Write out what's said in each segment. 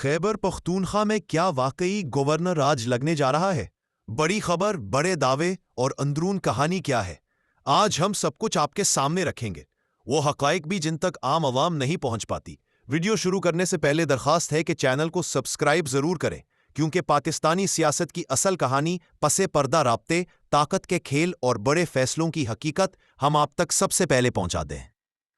خیبر پختونخوا میں کیا واقعی گورنر راج لگنے جا رہا ہے؟ بڑی خبر، بڑے دعوے اور اندرون کہانی کیا ہے؟ آج ہم سب کچھ آپ کے سامنے رکھیں گے، وہ حقائق بھی جن تک عام عوام نہیں پہنچ پاتی۔ ویڈیو شروع کرنے سے پہلے درخواست ہے کہ چینل کو سبسکرائب ضرور کریں، کیونکہ پاکستانی سیاست کی اصل کہانی، پس پردہ رابطے، طاقت کے کھیل اور بڑے فیصلوں کی حقیقت ہم آپ تک سب سے پہلے پہنچا دیں۔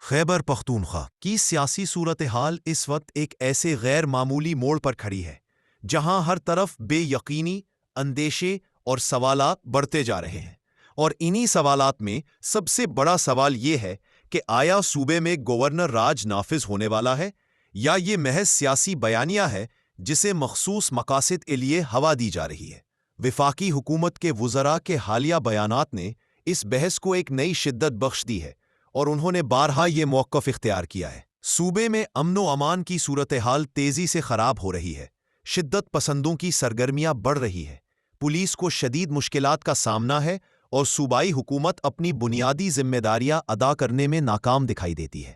خیبر پختونخوا کی سیاسی صورتحال اس وقت ایک ایسے غیر معمولی موڑ پر کھڑی ہے جہاں ہر طرف بے یقینی، اندیشے اور سوالات بڑھتے جا رہے ہیں، اور انہی سوالات میں سب سے بڑا سوال یہ ہے کہ آیا صوبے میں گورنر راج نافذ ہونے والا ہے، یا یہ محض سیاسی بیانیہ ہے جسے مخصوص مقاصد کے لیے ہوا دی جا رہی ہے۔ وفاقی حکومت کے وزراء کے حالیہ بیانات نے اس بحث کو ایک نئی شدت بخش دی ہے، اور انہوں نے بارہا یہ موقف اختیار کیا ہے۔ صوبے میں امن و امان کی صورتحال تیزی سے خراب ہو رہی ہے، شدت پسندوں کی سرگرمیاں بڑھ رہی ہے، پولیس کو شدید مشکلات کا سامنا ہے، اور صوبائی حکومت اپنی بنیادی ذمہ داریاں ادا کرنے میں ناکام دکھائی دیتی ہے۔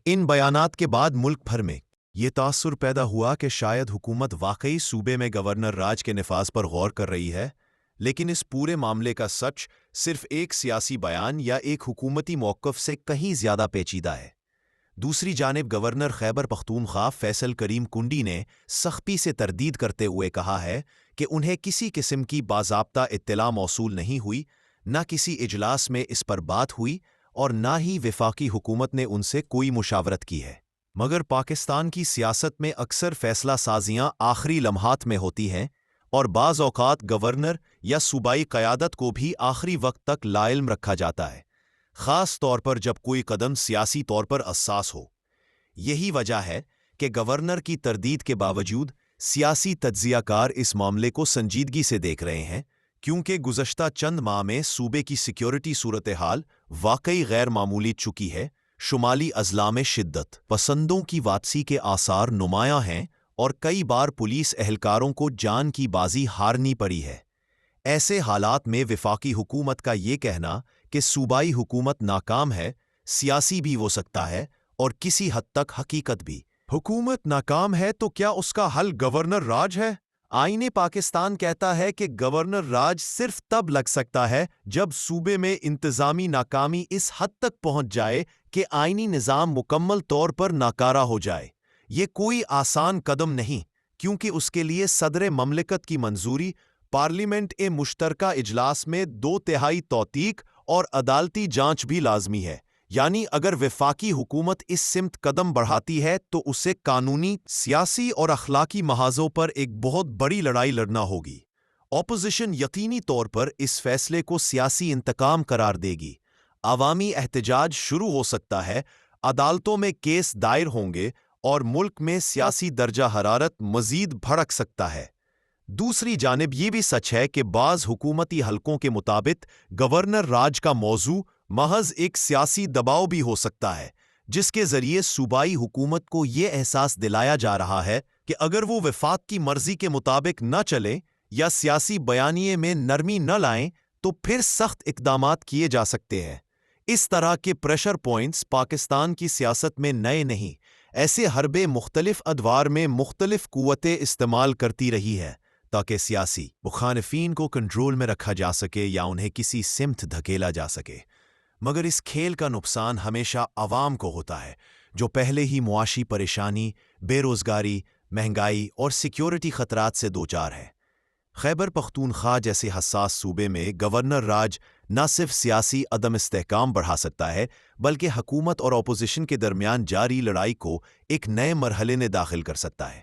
ان بیانات کے بعد ملک بھر میں یہ تاثر پیدا ہوا کہ شاید حکومت واقعی صوبے میں گورنر راج کے نفاذ پر غور کر رہی ہے، لیکن اس پورے معاملے کا سچ صرف ایک سیاسی بیان یا ایک حکومتی موقف سے کہیں زیادہ پیچیدہ ہے۔ دوسری جانب گورنر خیبر پختونخوا فیصل کریم کنڈی نے سختی سے تردید کرتے ہوئے کہا ہے کہ انہیں کسی قسم کی باضابطہ اطلاع موصول نہیں ہوئی، نہ کسی اجلاس میں اس پر بات ہوئی، اور نہ ہی وفاقی حکومت نے ان سے کوئی مشاورت کی ہے۔ مگر پاکستان کی سیاست میں اکثر فیصلہ سازیاں آخری لمحات میں ہوتی ہیں، اور بعض اوقات گورنر یا صوبائی قیادت کو بھی آخری وقت تک لا علم رکھا جاتا ہے، خاص طور پر جب کوئی قدم سیاسی طور پر حساس ہو۔ یہی وجہ ہے کہ گورنر کی تردید کے باوجود سیاسی تجزیہ کار اس معاملے کو سنجیدگی سے دیکھ رہے ہیں، کیونکہ گزشتہ چند ماہ میں صوبے کی سیکیورٹی صورتحال واقعی غیر معمولی چکی ہے۔ شمالی اضلاع میں شدت پسندوں کی واپسی کے آثار نمایاں ہیں، اور کئی بار پولیس اہلکاروں کو جان کی بازی ہارنی پڑی ہے۔ ایسے حالات میں وفاقی حکومت کا یہ کہنا کہ صوبائی حکومت ناکام ہے، سیاسی بھی ہو سکتا ہے اور کسی حد تک حقیقت بھی۔ حکومت ناکام ہے تو کیا اس کا حل گورنر راج ہے؟ آئین پاکستان کہتا ہے کہ گورنر راج صرف تب لگ سکتا ہے جب صوبے میں انتظامی ناکامی اس حد تک پہنچ جائے کہ آئینی نظام مکمل طور پر ناکارہ ہو جائے۔ یہ کوئی آسان قدم نہیں، کیونکہ اس کے لیے صدر مملکت کی منظوری، پارلیمنٹ کے مشترکہ اجلاس میں 2/3 توثیق اور عدالتی جانچ بھی لازمی ہے۔ یعنی اگر وفاقی حکومت اس سمت قدم بڑھاتی ہے تو اسے قانونی، سیاسی اور اخلاقی محاذوں پر ایک بہت بڑی لڑائی لڑنا ہوگی۔ اپوزیشن یقینی طور پر اس فیصلے کو سیاسی انتقام قرار دے گی، عوامی احتجاج شروع ہو سکتا ہے، عدالتوں میں کیس دائر ہوں گے، اور ملک میں سیاسی درجہ حرارت مزید بھڑک سکتا ہے۔ دوسری جانب یہ بھی سچ ہے کہ بعض حکومتی حلقوں کے مطابق گورنر راج کا موضوع محض ایک سیاسی دباؤ بھی ہو سکتا ہے، جس کے ذریعے صوبائی حکومت کو یہ احساس دلایا جا رہا ہے کہ اگر وہ وفاق کی مرضی کے مطابق نہ چلیں یا سیاسی بیانیے میں نرمی نہ لائیں تو پھر سخت اقدامات کیے جا سکتے ہیں۔ اس طرح کے پریشر پوائنٹس پاکستان کی سیاست میں نئے نہیں، ایسے حربے مختلف ادوار میں مختلف قوتیں استعمال کرتی رہی ہے تاکہ سیاسی مخالفین کو کنٹرول میں رکھا جا سکے یا انہیں کسی سمت دھکیلا جا سکے۔ مگر اس کھیل کا نقصان ہمیشہ عوام کو ہوتا ہے، جو پہلے ہی معاشی پریشانی، بے روزگاری، مہنگائی اور سیکیورٹی خطرات سے دوچار ہے۔ خیبر پختونخوا جیسے حساس صوبے میں گورنر راج نہ صرف سیاسی عدم استحکام بڑھا سکتا ہے، بلکہ حکومت اور اپوزیشن کے درمیان جاری لڑائی کو ایک نئے مرحلے میں داخل کر سکتا ہے۔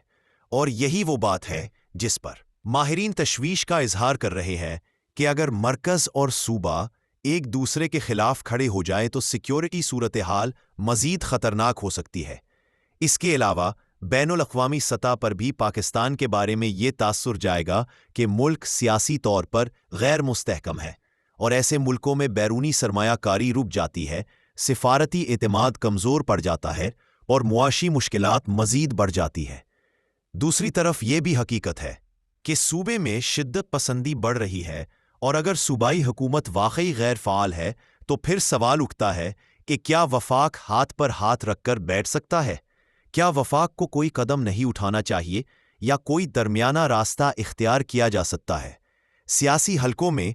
اور یہی وہ بات ہے جس پر ماہرین تشویش کا اظہار کر رہے ہیں کہ اگر مرکز اور صوبہ ایک دوسرے کے خلاف کھڑے ہو جائیں تو سیکیورٹی صورتحال مزید خطرناک ہو سکتی ہے۔ اس کے علاوہ بین الاقوامی سطح پر بھی پاکستان کے بارے میں یہ تاثر جائے گا کہ ملک سیاسی طور پر غیر مستحکم ہے، اور ایسے ملکوں میں بیرونی سرمایہ کاری رک جاتی ہے، سفارتی اعتماد کمزور پڑ جاتا ہے، اور معاشی مشکلات مزید بڑھ جاتی ہے۔ دوسری طرف یہ بھی حقیقت ہے کہ صوبے میں شدت پسندی بڑھ رہی ہے، اور اگر صوبائی حکومت واقعی غیر فعال ہے تو پھر سوال اٹھتا ہے کہ کیا وفاق ہاتھ پر ہاتھ رکھ کر بیٹھ سکتا ہے؟ کیا وفاق کو کوئی قدم نہیں اٹھانا چاہیے، یا کوئی درمیانہ راستہ اختیار کیا جا سکتا ہے۔ سیاسی حلقوں میں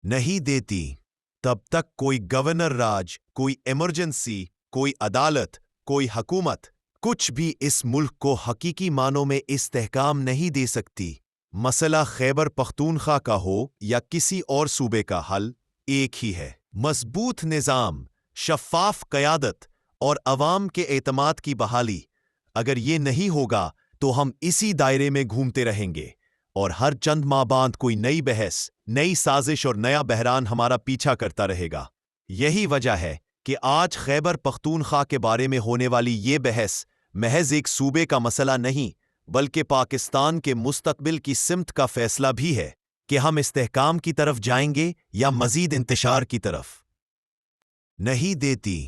نہیں دیتی تب تک کوئی گورنر راج، کوئی ایمرجنسی، کوئی عدالت، کوئی حکومت، کچھ بھی اس ملک کو حقیقی معنوں میں استحکام نہیں دے سکتی۔ مسئلہ خیبر پختونخوا کا ہو یا کسی اور صوبے کا، حل ایک ہی ہے: مضبوط نظام، شفاف قیادت اور عوام کے اعتماد کی بحالی۔ اگر یہ نہیں ہوگا تو ہم اسی دائرے میں گھومتے رہیں گے اور ہر چند ماہ بعد کوئی نئی بحث، نئی سازش اور نیا بحران ہمارا پیچھا کرتا رہے گا۔ یہی وجہ ہے کہ آج خیبر پختونخوا کے بارے میں ہونے والی یہ بحث محض ایک صوبے کا مسئلہ نہیں، بلکہ پاکستان کے مستقبل کی سمت کا فیصلہ بھی ہے کہ ہم استحکام کی طرف جائیں گے یا مزید انتشار کی طرف۔ نہیں دیتی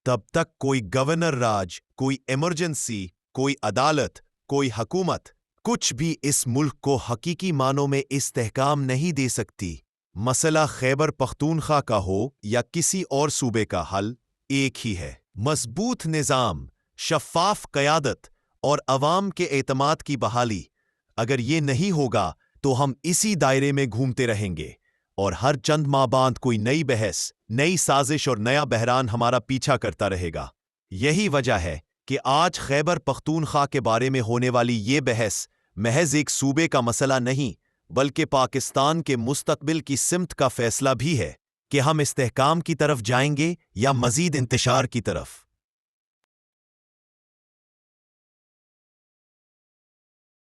تب تک کوئی گورنر راج، کوئی ایمرجنسی، کوئی عدالت، کوئی حکومت، کچھ بھی اس ملک کو حقیقی معنوں میں استحکام نہیں دے سکتی۔ مسئلہ خیبر پختونخوا کا ہو یا کسی اور صوبے کا، حل ایک ہی ہے: مضبوط نظام، شفاف قیادت اور عوام کے اعتماد کی بحالی۔ اگر یہ نہیں ہوگا تو ہم اسی دائرے میں گھومتے رہیں گے اور ہر چند ماہ بعد کوئی نئی بحث، نئی سازش اور نیا بحران ہمارا پیچھا کرتا رہے گا۔ یہی وجہ ہے کہ آج خیبر پختونخوا کے بارے میں ہونے والی یہ بحث محض ایک صوبے کا مسئلہ نہیں، بلکہ پاکستان کے مستقبل کی سمت کا فیصلہ بھی ہے کہ ہم استحکام کی طرف جائیں گے یا مزید انتشار کی طرف۔